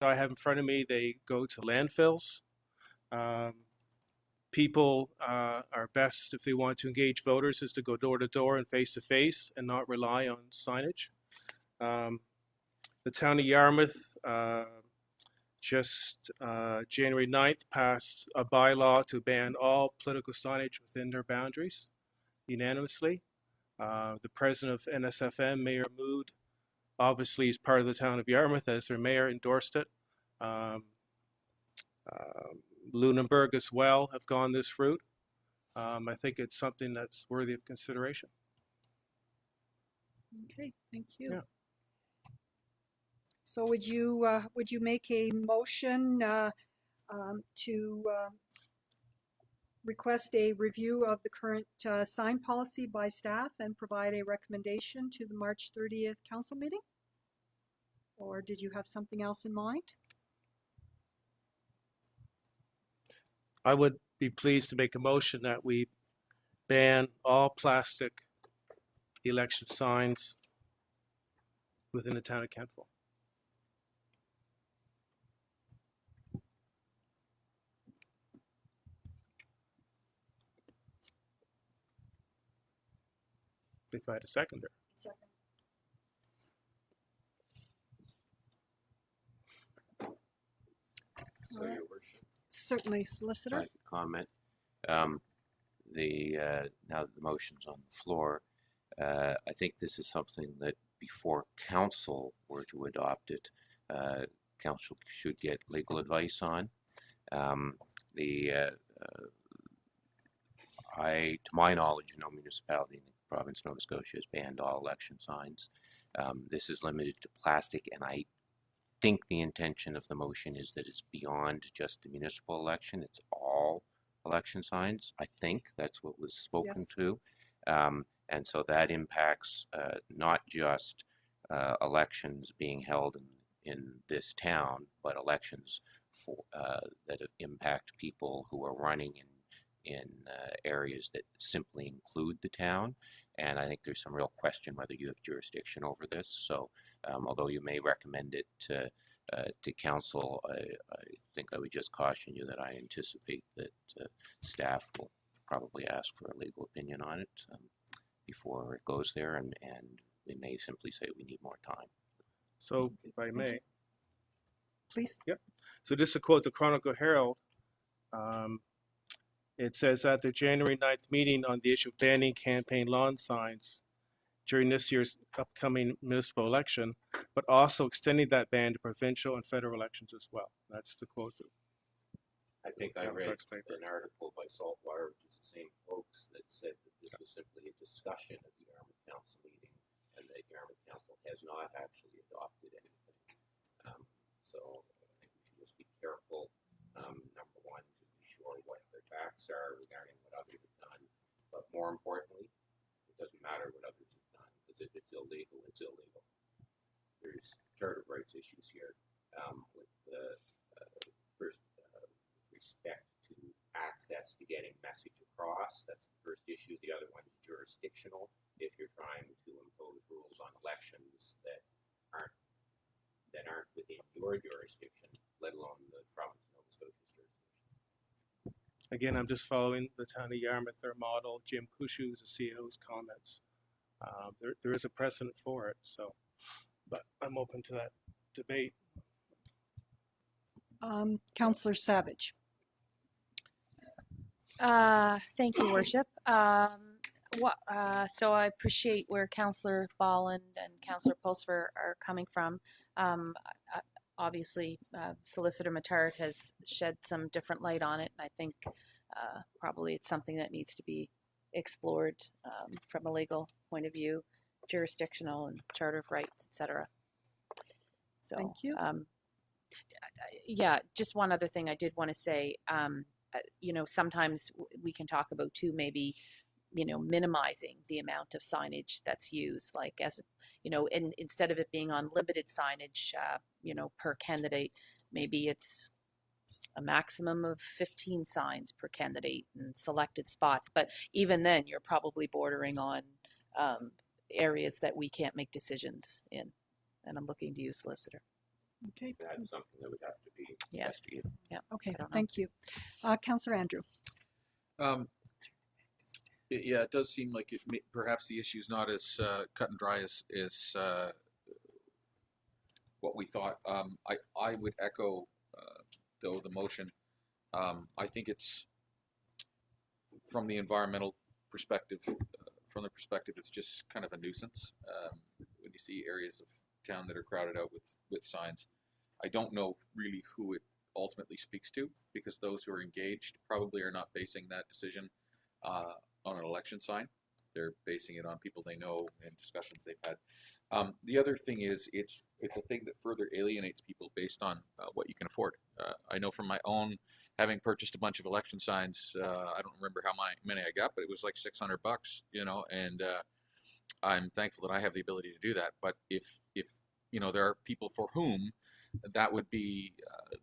I have in front of me, they go to landfills. Um, People are best, if they want to engage voters, is to go door to door and face to face and not rely on signage. Um, the town of Yarmouth just January 9th passed a bylaw to ban all political signage within their boundaries unanimously. The president of NSFM, Mayor Mood, obviously is part of the town of Yarmouth as their mayor, endorsed it. Um, Lunenburg as well have gone this route. I think it's something that's worthy of consideration. Okay, thank you. Yeah. So would you make a motion to request a review of the current sign policy by staff and provide a recommendation to the March 30th council meeting? Or did you have something else in mind? I would be pleased to make a motion that we ban all plastic election signs within the town of Kentville. If I had a seconder. Second. So, Your Worship, Certainly, Solicitor. I could comment. Now that the motion's on the floor, I think this is something that before council were to adopt it, council should get legal advice on. To my knowledge, no municipality in the province of Nova Scotia has banned all election signs. This is limited to plastic, and I think the intention of the motion is that it's beyond just the municipal election. It's all election signs. I think that's what was spoken Yes. to. And so that impacts not just elections being held in this town, but elections for that impact people who are running in areas that simply include the town. And I think there's some real question whether you have jurisdiction over this. So although you may recommend it to council, I think I would just caution you that I anticipate that staff will probably ask for a legal opinion on it before it goes there, and we may simply say we need more time. So, if I may. Please. Yep. So just to quote the Chronicle Herald, it says at the January 9th meeting on the issue of banning campaign lawn signs during this year's upcoming municipal election, but also extending that ban to provincial and federal elections as well. That's the quote. I think I read an article by Saltwater, which is the same folks, that said that this was simply a discussion at the Yarmouth Council meeting, and that Yarmouth Council has not actually adopted anything. So I think we should just be careful, number one, to be sure what their facts are regarding what others have done, but more importantly, it doesn't matter what others have done, because if it's illegal, it's illegal. There's charter of rights issues here with the first respect to access to getting message across. That's the first issue. The other one is jurisdictional. If you're trying to impose rules on elections that aren't within your jurisdiction, let alone the province of Nova Scotia's jurisdiction. Again, I'm just following the town of Yarmouth, their model, Jim Kushu's, the CEO's comments. There is a precedent for it, so, but I'm open to that debate. Councillor Savage. Thank you, Worship. So I appreciate where Councillor Bolland and Councillor Pulsfer are coming from. Obviously, Solicitor Mattard has shed some different light on it, and I think probably it's something that needs to be explored from a legal point of view, jurisdictional and Charter of Rights, etc. So, thank you. Yeah, just one other thing I did want to say. You know, sometimes we can talk about too, maybe, you know, minimizing the amount of signage that's used, like, as you know, instead of it being unlimited signage, you know, per candidate, maybe it's a maximum of 15 signs per candidate in selected spots. But even then, you're probably bordering on areas that we can't make decisions in. And I'm looking to you, Solicitor. Okay, That's something that would have to be Yeah. investigated. Yeah. okay, I don't know. thank you. Councillor Andrew. Yeah, it does seem like perhaps the issue is not as cut and dry as what we thought. I would echo though the motion. I think it's from the environmental perspective. From the perspective, it's just kind of a nuisance when you see areas of town that are crowded out with signs. I don't know really who it ultimately speaks to, because those who are engaged probably are not basing that decision on an election sign. They're basing it on people they know and discussions they've had. The other thing is, it's a thing that further alienates people based on what you can afford. I know from my own, having purchased a bunch of election signs, I don't remember how many I got, but it was like $600, you know, and I'm thankful that I have the ability to do that. But if you know, there are people for whom that would be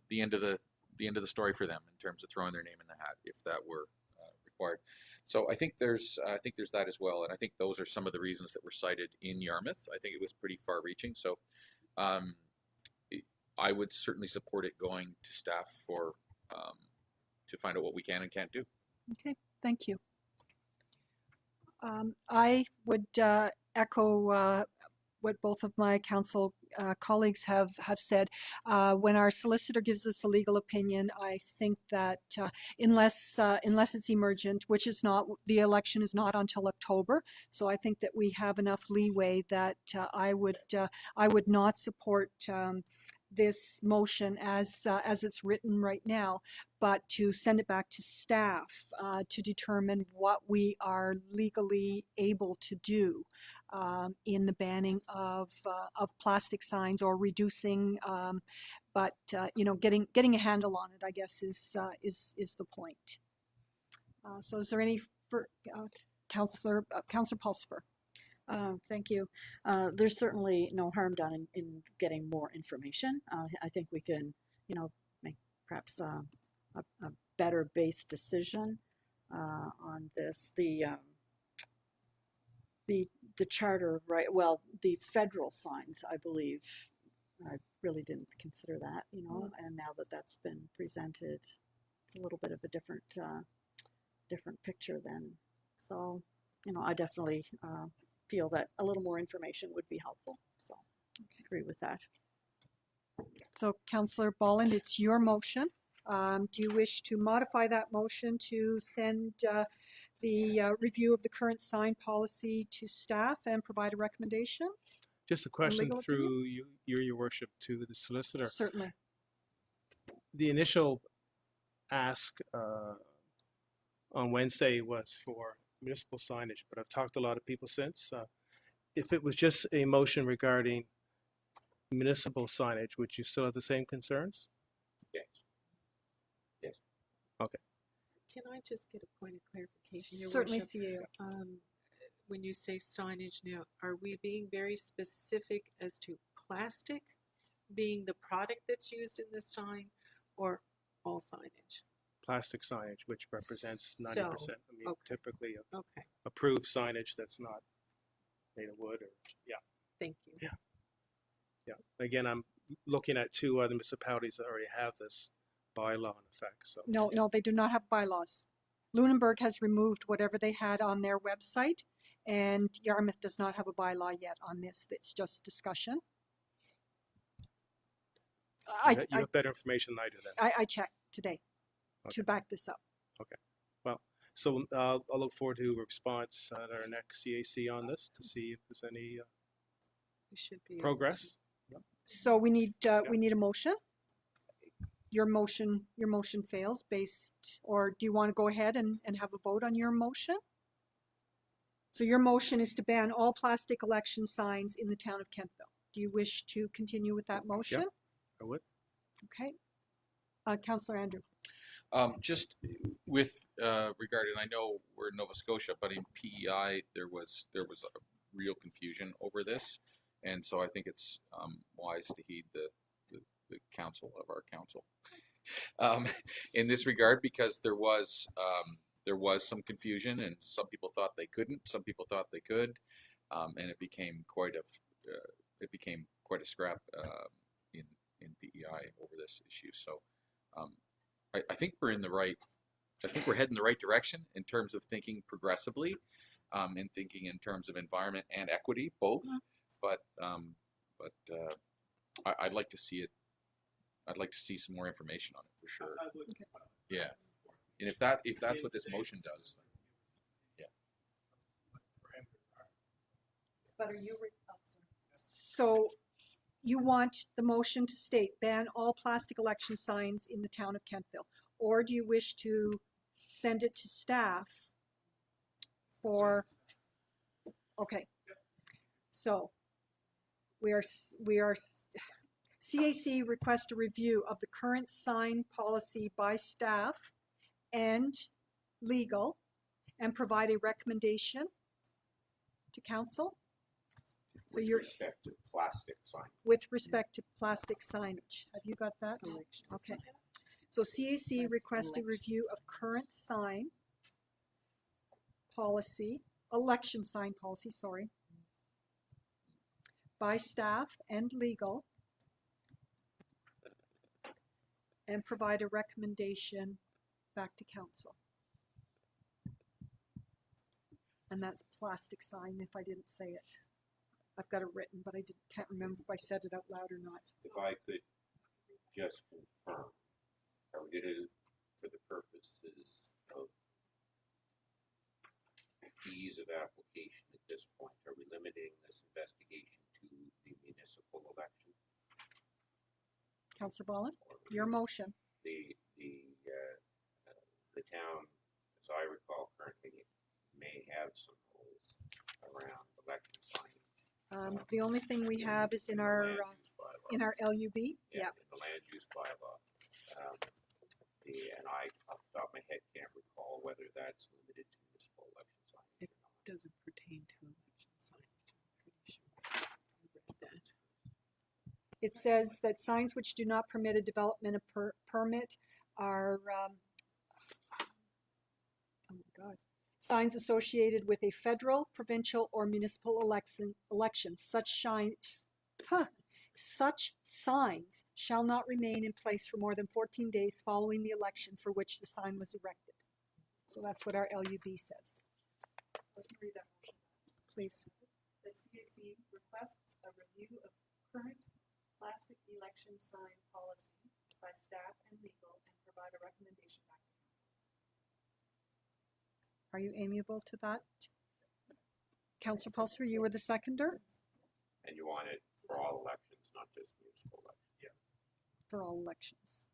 the end of the story for them in terms of throwing their name in the hat if that were required. So I think there's that as well, and I think those are some of the reasons that were cited in Yarmouth. I think it was pretty far-reaching, so I would certainly support it going to staff for to find out what we can and can't do. Okay, thank you. I would echo what both of my council colleagues have said. When our solicitor gives us a legal opinion, I think that unless it's emergent, which is not, the election is not until October, so I think that we have enough leeway that I would not support this motion as it's written right now, but to send it back to staff to determine what we are legally able to do in the banning of plastic signs or reducing, but you know, getting a handle on it, I guess, is the point. So, is there any for Councillor Pulsifer? Thank you. There's certainly no harm done in getting more information. I think we can, you know, make perhaps a better based decision on this. The charter, right? Well, the federal signs, I believe, I really didn't consider that, you know, and now that that's been presented, it's a little bit of a different picture then. So, you know, I definitely feel that a little more information would be helpful. So I agree with that. So, Councillor Bolland, it's your motion. Do you wish to modify that motion to send the review of the current sign policy to staff and provide a recommendation? Just a question legal through your worship to the solicitor. Certainly. The initial ask on Wednesday was for municipal signage, but I've talked to a lot of people since. If it was just a motion regarding municipal signage, would you still have the same concerns? Yes. Yes. Okay. Can I just get a point of clarification, Your Certainly, Worship? CAO. When you say signage now, are we being very specific as to plastic being the product that's used in the sign, or all signage? Plastic signage, which represents 90%. So, I mean, okay. typically Okay, approved signage that's not made of wood or, yeah. thank you. Yeah. Yeah. Again, I'm looking at 2 other municipalities that already have this bylaw in effect. So No, they do not have bylaws. Lunenburg has removed whatever they had on their website, and Yarmouth does not have a bylaw yet on this. It's just discussion. you have better information than I do then. I checked today to back this up. Well, so I'll look forward to a response at our next CAC on this to see if there's any We should be able progress. So we need a motion. Your motion fails based, or do you want to go ahead and have a vote on your motion? So your motion is to ban all plastic election signs in the town of Kentville. Do you wish to continue with that motion? I would. Okay. Councillor Andrew. Just with regard, and I know we're in Nova Scotia, but in PEI there was a real confusion over this, and so I think it's wise to heed the counsel of our council in this regard, because there was some confusion, and some people thought they couldn't, some people thought they could, and it became quite a scrap in PEI over this issue. So I think we're in the right. I think we're heading the right direction in terms of thinking progressively, and thinking in terms of environment and equity, both. But I'd like to see it. I'd like to see some more information on it for sure. Okay. Yeah, and if that's what this motion does, yeah. But are you? So you want the motion to state ban all plastic election signs in the town of Kentville, or do you wish to send it to staff for? Okay. So we are CAC request a review of the current sign policy by staff and legal and provide a recommendation to council. So With you're respect to plastic sign. with respect to plastic signage. Have you got that? Okay. So CAC request a review of current sign policy, election sign policy, sorry, by staff and legal, and provide a recommendation back to council. And that's plastic sign, if I didn't say it. I've got it written, but I can't remember if I said it out loud or not. If I could just confirm, are we going to, for the purposes of ease of application at this point, are we limiting this investigation to the municipal election? Councillor Ballin, Or your motion. The town, as I recall, currently may have some rules around election signing. The only thing we have is in our LUB. Yeah. In the land use bylaw. And I, off the top of my head, can't recall whether that's limited to municipal election signing. It doesn't pertain to election signage, I'm pretty sure. I read that. It says that signs which do not permit a development of permit are, oh my God, signs associated with a federal, provincial, or municipal election. Such signs shall not remain in place for more than 14 days following the election for which the sign was erected. So that's what our LUB says. Let's read that motion. Please. The CAC requests a review of current plastic election sign policy by staff and legal and provide a recommendation back to council. Are you amiable to that? Councillor Pulser, you were the seconder? And you want it for all elections, not just municipal elections? Yeah. For all elections.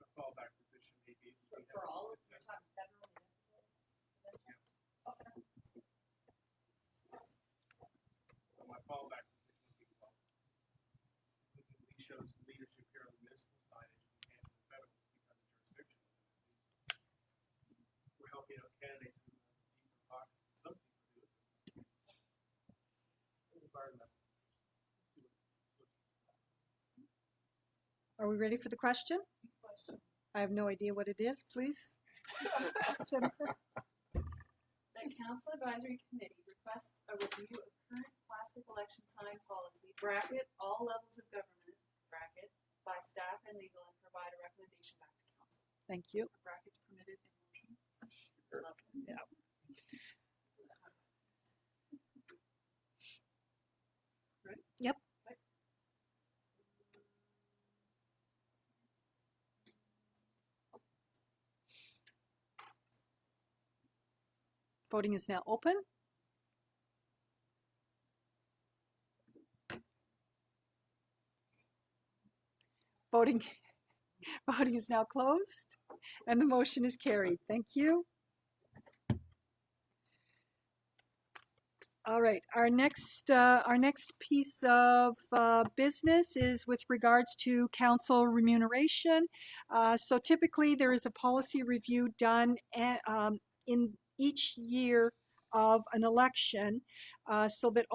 A fallback position maybe. For all, you're talking federal, municipal? Okay. So my fallback position would be, well, we show some leadership here on the municipal signage and the federal because of jurisdiction. We're helping out candidates who have deeper pockets than some people do. Environmental. Are we ready for the question? Question. I have no idea what it is, please. Jennifer? The Council Advisory Committee requests a review of current plastic election sign policy, bracket, all levels of government, bracket, by staff and legal and provide a recommendation back to council. Thank you. Brackets permitted in motions. Sure. Yeah. Right? Yep. Right. Voting is now open. Voting is now closed, and the motion is carried. Thank you. All right, our next piece of business is with regards to council remuneration. So typically there is a policy review done in each year of an election, so that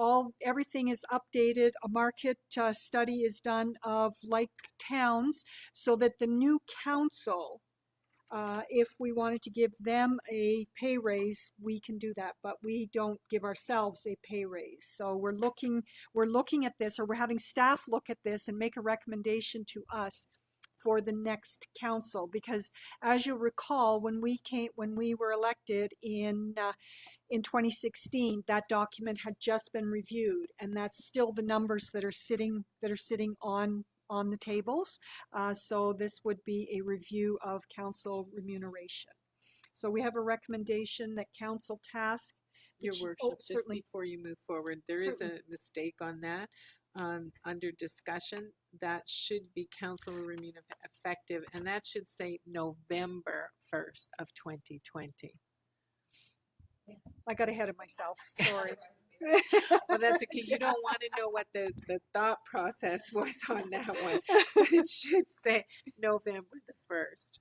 everything is updated. A market study is done of like towns, so that the new council If we wanted to give them a pay raise, we can do that, but we don't give ourselves a pay raise. So we're looking at this, or we're having staff look at this and make a recommendation to us for the next council, because as you'll recall, when we were elected in 2016, that document had just been reviewed, and that's still the numbers that are sitting on the tables. So this would be a review of council remuneration. So we have a recommendation that council task. Your worship, just certainly. before you move forward, there is Certainly. a mistake on that. Under discussion, that should be council remuneration effective, and that should say November 1st of 2020. I got ahead of myself, sorry. Well, that's okay. You don't want to know what the thought process was on that one, but it should say November the 1st.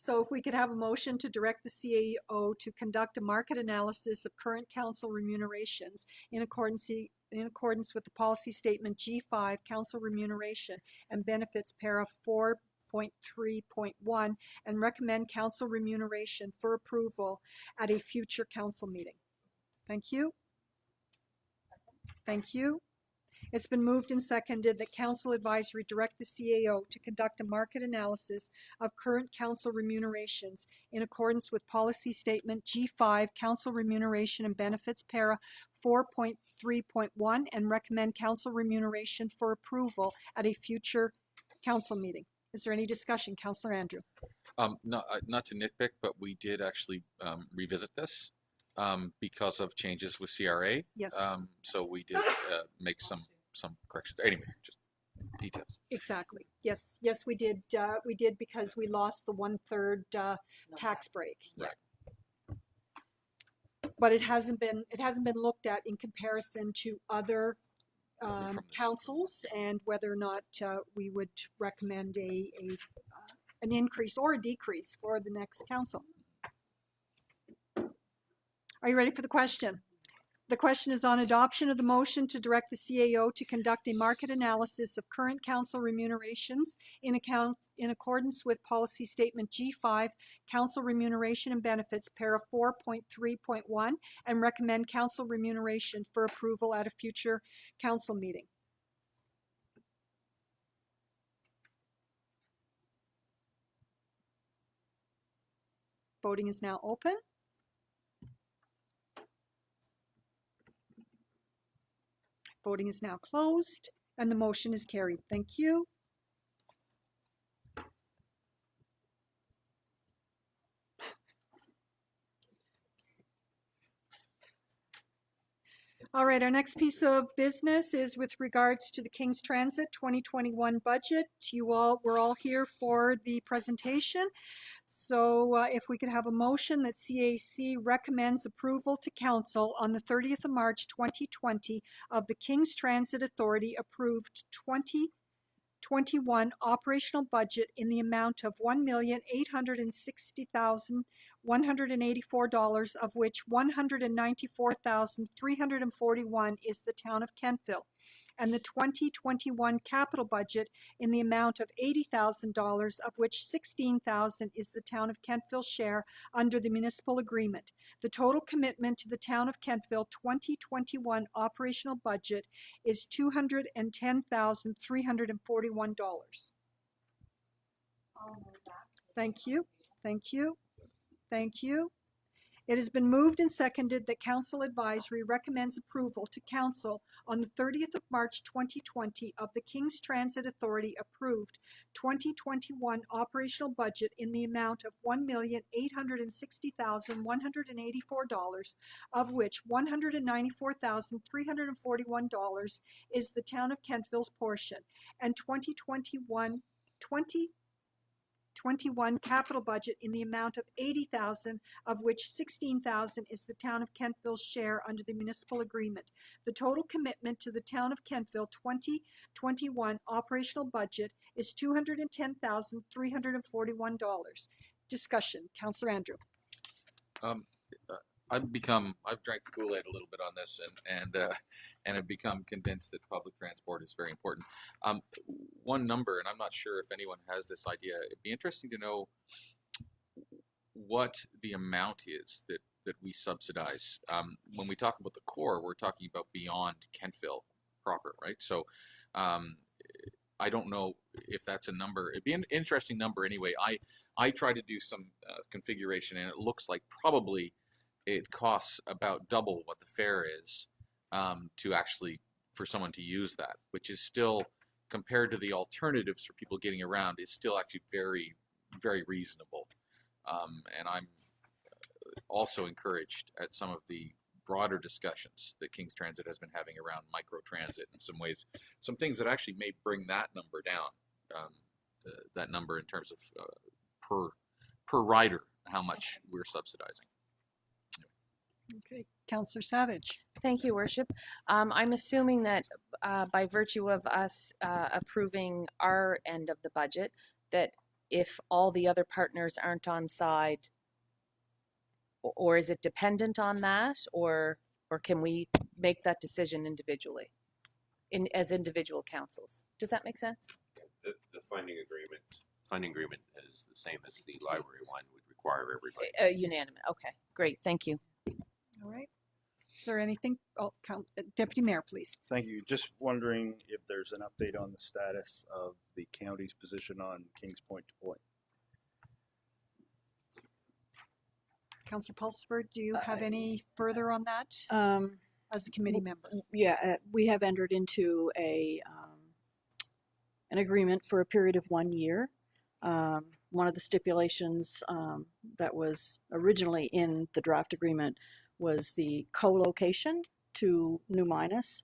So if we could have a motion to direct the CAO to conduct a market analysis of current council remunerations in accordance with the policy statement G5, council remuneration and benefits, para 4.3.1, and recommend council remuneration for approval at a future council meeting. Thank you. Thank you. It's been moved and seconded that council advisory direct the CAO to conduct a market analysis of current council remunerations in accordance with policy statement G5, council remuneration and benefits, para 4.3.1, and recommend council remuneration for approval at a future council meeting. Is there any discussion? Councillor Andrew. Not to nitpick, but we did actually revisit this because of changes with CRA. Yes. So we did make some corrections. Anyway, just details. Exactly. Yes, we did. We did, because we lost the 1/3 tax break. Right. But it hasn't been looked at in comparison to other councils, and whether or not we would recommend an increase or a decrease for the next council. Are you ready for the question? The question is on adoption of the motion to direct the CAO to conduct a market analysis of current council remunerations in accordance with policy statement G5, council remuneration and benefits, para 4.3.1, and recommend council remuneration for approval at a future council meeting. Voting is now open. Voting is now closed, and the motion is carried. Thank you. All right, our next piece of business is with regards to the King's Transit 2021 budget. We're all here for the presentation. So if we could have a motion that CAC recommends approval to council on the 30th of March 2020 of the King's Transit Authority approved 2021 operational budget in the amount of $1,860,184, of which $194,341 is the town of Kentville, and the 2021 capital budget in the amount of $80,000, of which $16,000 is the town of Kentville share under the municipal agreement. The total commitment to the town of Kentville 2021 operational budget is $210,341. Thank you. Thank you. Thank you. It has been moved and seconded that council advisory recommends approval to council on the 30th of March 2020 of the King's Transit Authority approved 2021 operational budget in the amount of $1,860,184, of which $194,341 is the town of Kentville's portion, and 2021 capital budget in the amount of $80,000, of which $16,000 is the town of Kentville's share under the municipal agreement. The total commitment to the town of Kentville 2021 operational budget is $210,341. Discussion. Councillor Andrew. I've drank the Kool-Aid a little bit on this, and have become convinced that public transport is very important. One number, and I'm not sure if anyone has this idea. It'd be interesting to know what the amount is that we subsidize. When we talk about the core, we're talking about beyond Kentville proper, right? So I don't know if that's a number. It'd be an interesting number anyway. I try to do some configuration, and it looks like probably it costs about double what the fare is to actually for someone to use that, which is still, compared to the alternatives for people getting around, is still actually very, very reasonable. And I'm also encouraged at some of the broader discussions that King's Transit has been having around microtransit in some ways, some things that actually may bring that number down, that number in terms of per rider, how much we're subsidizing. Okay, Councillor Savage. Thank you, Worship. I'm assuming that by virtue of us approving our end of the budget, that if all the other partners aren't on side, or is it dependent on that, or can we make that decision individually, as individual councils? Does that make sense? The funding agreement is the same as the library one, would require everybody. Unanimous. Okay, great. Thank you. All right. Is there anything? Oh, Deputy Mayor, please. Thank you. Just wondering if there's an update on the status of the county's position on Kings Point to Point. Councillor Pulsford, do you have any further on that as a committee member? Yeah, we have entered into an agreement for a period of 1 year. One of the stipulations that was originally in the draft agreement was the co-location to New Minas.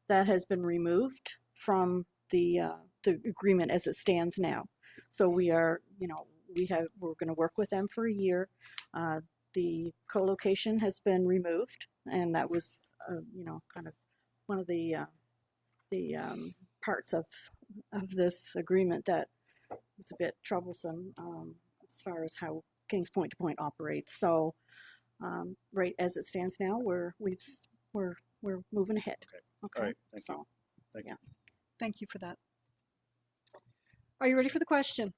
That has been removed from the agreement as it stands now. So we are, we're going to work with them for a year. The co-location has been removed, and that was, kind of one of the parts of this agreement that was a bit troublesome as far as how Kings Point to Point operates. So, right as it stands now, we're moving ahead. Okay. All right. Thank you. Thank you. Thank you for that. Are you ready for the question?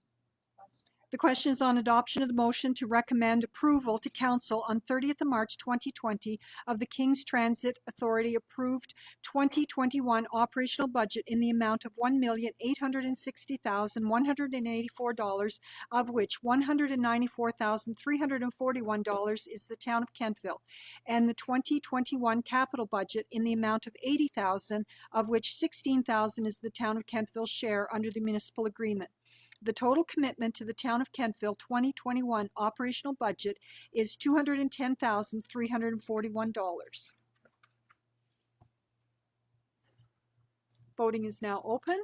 The question is on adoption of the motion to recommend approval to Council on 30th of March 2020 of the King's Transit Authority approved 2021 operational budget in the amount of $1,860,184, of which $194,341 is the Town of Kentville, and the 2021 capital budget in the amount of $80,000, of which $16,000 is the Town of Kentville's share under the municipal agreement. The total commitment to the Town of Kentville 2021 operational budget is $210,341. Voting is now open.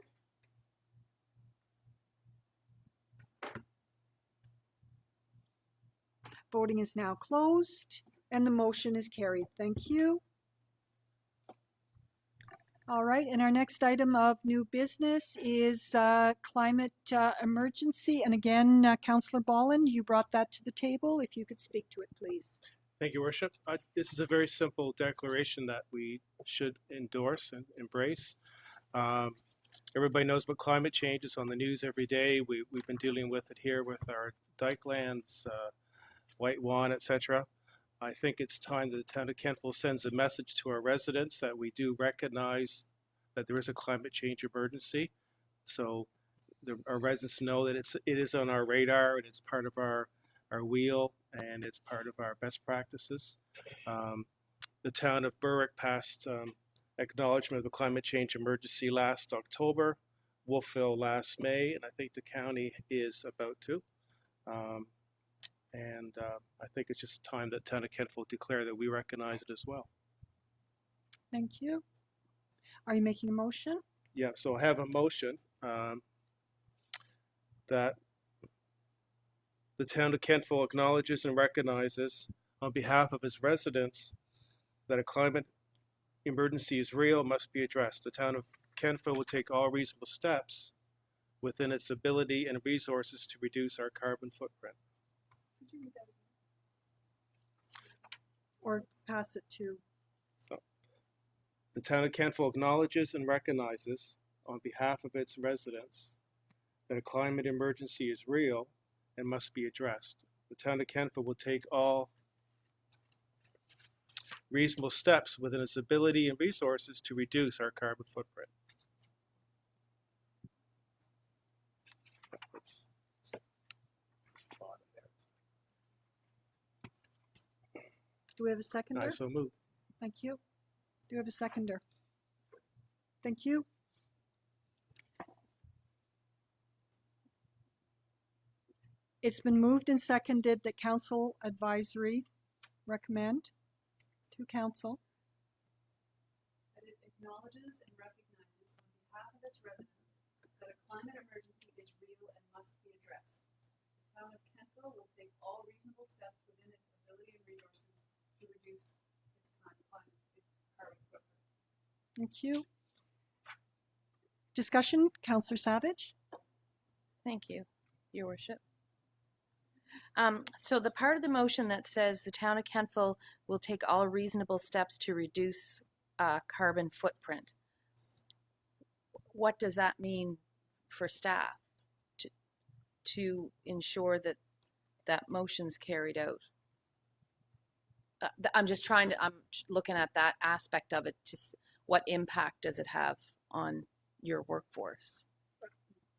Voting is now closed, and the motion is carried. Thank you. All right, and our next item of new business is climate emergency. And again, Councillor Bolland, you brought that to the table. If you could speak to it, please. Thank you, Worship. This is a very simple declaration that we should endorse and embrace. Everybody knows about climate change. It's on the news every day. We've been dealing with it here with our Dykelands, White Wan, etc. I think it's time that the Town of Kentville sends a message to our residents that we do recognize that there is a climate change emergency. So our residents know that it is on our radar, and it's part of our wheel, and it's part of our best practices. The Town of Berwick passed acknowledgement of the climate change emergency last October, Wolfville last May, and I think the county is about to. I think it's just time that Town of Kentville declare that we recognize it as well. Thank you. Are you making a motion? Yeah, so I have a motion that the Town of Kentville acknowledges and recognizes on behalf of its residents that a climate emergency is real and must be addressed. The Town of Kentville will take all reasonable steps within its ability and resources to reduce our carbon footprint. or pass it to? The town of Kentville acknowledges and recognizes on behalf of its residents that a climate emergency is real and must be addressed. The town of Kentville will take all reasonable steps within its ability and resources to reduce our carbon footprint. That's the bottom there. Do we have a seconder? I so move. Thank you. Do we have a seconder? Thank you. It's been moved and seconded that council advisory recommend to council. That it acknowledges and recognizes on behalf of its residents that a climate emergency is real and must be addressed. The town of Kentville will take all reasonable steps within its ability and resources to reduce its carbon footprint. Thank you. Discussion, Councillor Savage. Thank you, Your Worship. So the part of the motion that says the town of Kentville will take all reasonable steps to reduce carbon footprint, what does that mean for staff to ensure that that motion's carried out? I'm looking at that aspect of it. What impact does it have on your workforce?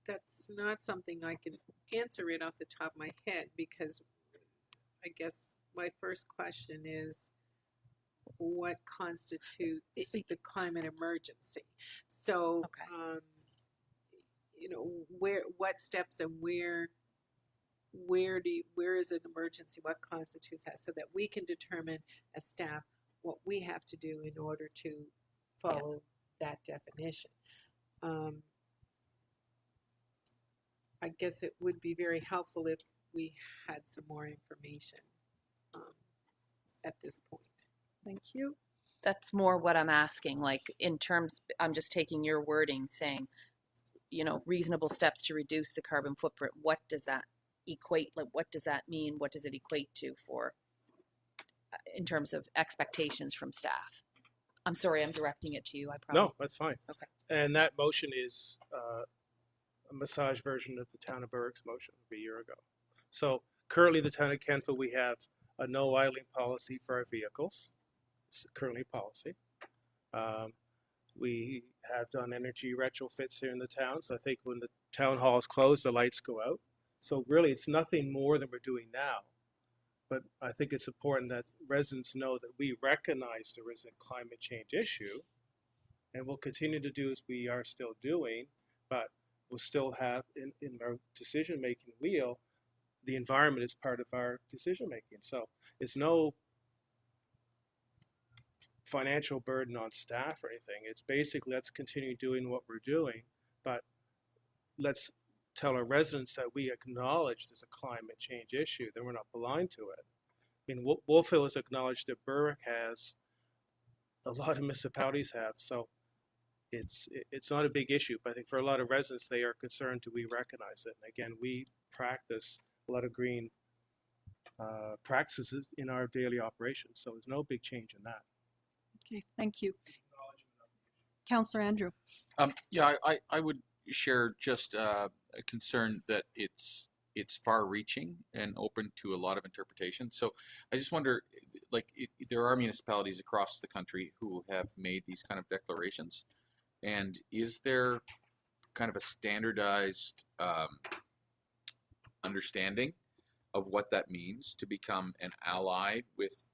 That's not something I can answer right off the top of my head, because I guess my first question is what constitutes the climate emergency? So, Okay. You know, what steps and where is an emergency? What constitutes that? So that we can determine as staff what we have to do in order to follow that definition. I guess it would be very helpful if we had some more information at this point. Thank you. That's more what I'm asking, like in terms, I'm just taking your wording saying, you know, reasonable steps to reduce the carbon footprint. What does that equate? Like, what does that mean? What does it equate to for, in terms of expectations from staff? I'm sorry, I'm directing it to you. I probably. No, that's fine. Okay. And that motion is a massage version of the town of Berwick's motion of a year ago. So currently the town of Kentville, we have a no idling policy for our vehicles. It's currently policy. We have done energy retrofits here in the town. So I think when the town hall is closed, the lights go out. So really it's nothing more than we're doing now. But I think it's important that residents know that we recognize there is a climate change issue, and we'll continue to do as we are still doing, but we'll still have in our decision-making wheel, the environment is part of our decision-making. So it's no financial burden on staff or anything. It's basically, let's continue doing what we're doing, but let's tell our residents that we acknowledge there's a climate change issue, that we're not blind to it. I mean, Wolfville has acknowledged that Berwick has, a lot of municipalities have, so it's not a big issue, but I think for a lot of residents, they are concerned, do we recognize it? And again, we practice a lot of green practices in our daily operations, so there's no big change in that. Okay, thank you. Councillor Andrew. Yeah, I would share just a concern that it's far-reaching and open to a lot of interpretation. So I just wonder, like, there are municipalities across the country who have made these kind of declarations, and is there kind of a standardized understanding of what that means to become an ally with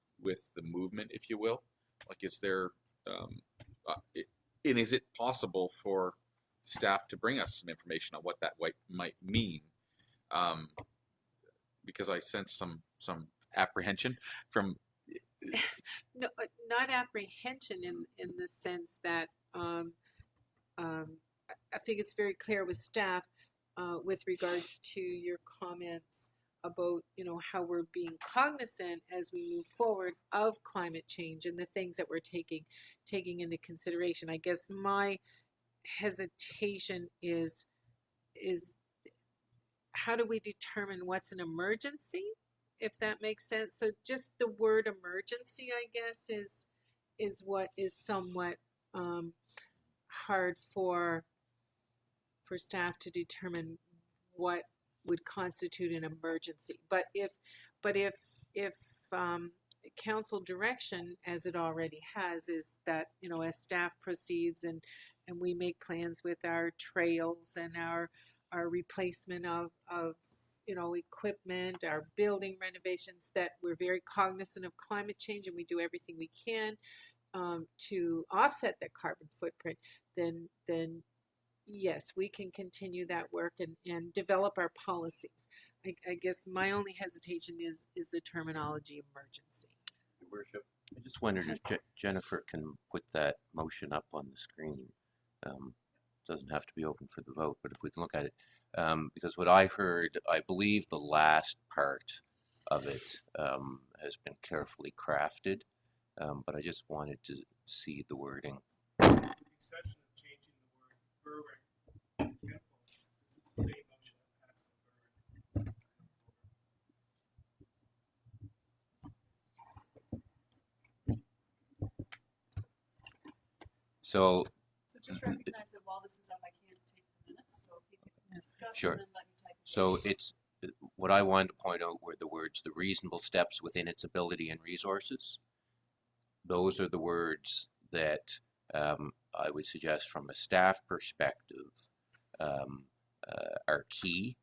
the movement, if you will? Like, is there, and is it possible for staff to bring us some information on what that might mean? Because I sense some apprehension from. No, not apprehension in the sense that I think it's very clear with staff with regards to your comments about, you know, how we're being cognizant as we move forward of climate change and the things that we're taking into consideration. I guess my hesitation is how do we determine what's an emergency if that makes sense. So just the word emergency, I guess, is what is somewhat hard for staff to determine what would constitute an emergency. But if council direction, as it already has, is that, you know, as staff proceeds and we make plans with our trails and our replacement of you know, equipment, our building renovations, that we're very cognizant of climate change and we do everything we can to offset that carbon footprint, then yes, we can continue that work and develop our policies. I guess my only hesitation is the terminology emergency. Your Worship, I just wondered if Jennifer can put that motion up on the screen. Doesn't have to be open for the vote, but if we can look at it. Because what I heard, I believe the last part of it has been carefully crafted, but I just wanted to see the wording. With the exception of changing the word Berwick to Kentville, this is the same motion that passed in Berwick. So just recognize that while this is up, I can't take the minutes, so if you can discuss Sure. and then let me type. So it's, what I wanted to point out were the words, the reasonable steps within its ability and resources. Those are the words that I would suggest from a staff perspective are key,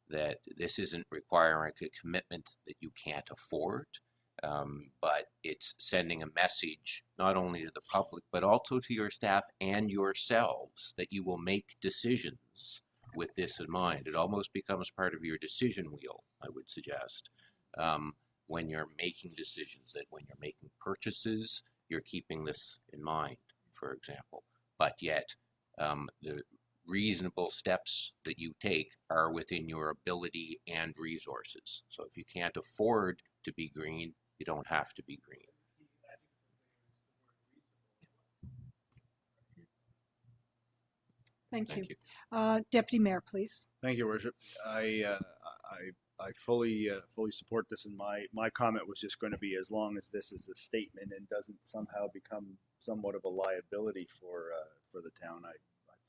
that this isn't requiring a commitment that you can't afford, but it's sending a message not only to the public, but also to your staff and yourselves that you will make decisions with this in mind. It almost becomes part of your decision wheel, I would suggest, when you're making decisions, that when you're making purchases, you're keeping this in mind, for example. But yet, the reasonable steps that you take are within your ability and resources. So if you can't afford to be green, you don't have to be green. Thank you. Deputy Mayor, please. Thank you, Worship. I fully support this, and my comment was just going to be, as long as this is a statement and doesn't somehow become somewhat of a liability for the town, I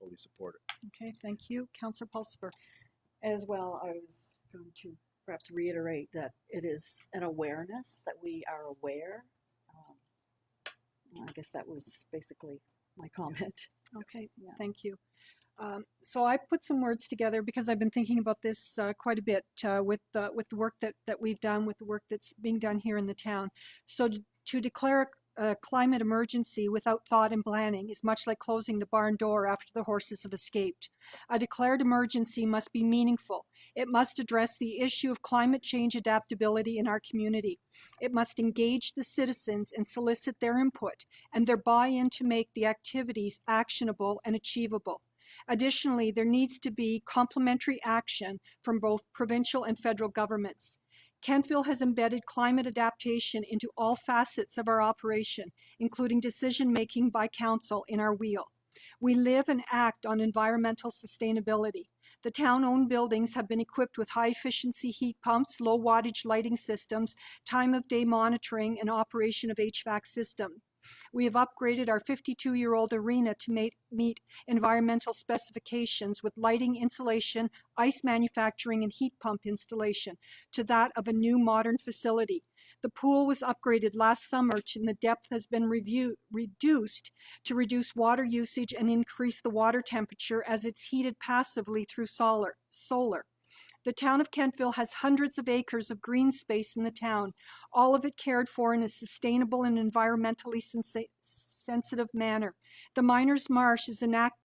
fully support it. Okay, thank you. Councillor Pulsifer. As well, I was going to perhaps reiterate that it is an awareness, that we are aware. I guess that was basically my comment. Okay, Yeah. thank you. So I put some words together because I've been thinking about this quite a bit with the work that we've done, with the work that's being done here in the town. So to declare a climate emergency without thought and planning is much like closing the barn door after the horses have escaped. A declared emergency must be meaningful. It must address the issue of climate change adaptability in our community. It must engage the citizens and solicit their input and their buy-in to make the activities actionable and achievable. Additionally, there needs to be complementary action from both provincial and federal governments. Kentville has embedded climate adaptation into all facets of our operation, including decision-making by council in our wheel. We live and act on environmental sustainability. The town-owned buildings have been equipped with high-efficiency heat pumps, low-wattage lighting systems, time-of-day monitoring, and operation of HVAC system. We have upgraded our 52-year-old arena to meet environmental specifications with lighting, insulation, ice manufacturing, and heat pump installation to that of a new modern facility. The pool was upgraded last summer and the depth has been reduced to reduce water usage and increase the water temperature as it's heated passively through solar. The town of Kentville has hundreds of acres of green space in the town, all of it cared for in a sustainable and environmentally sensitive manner. The Miners Marsh is an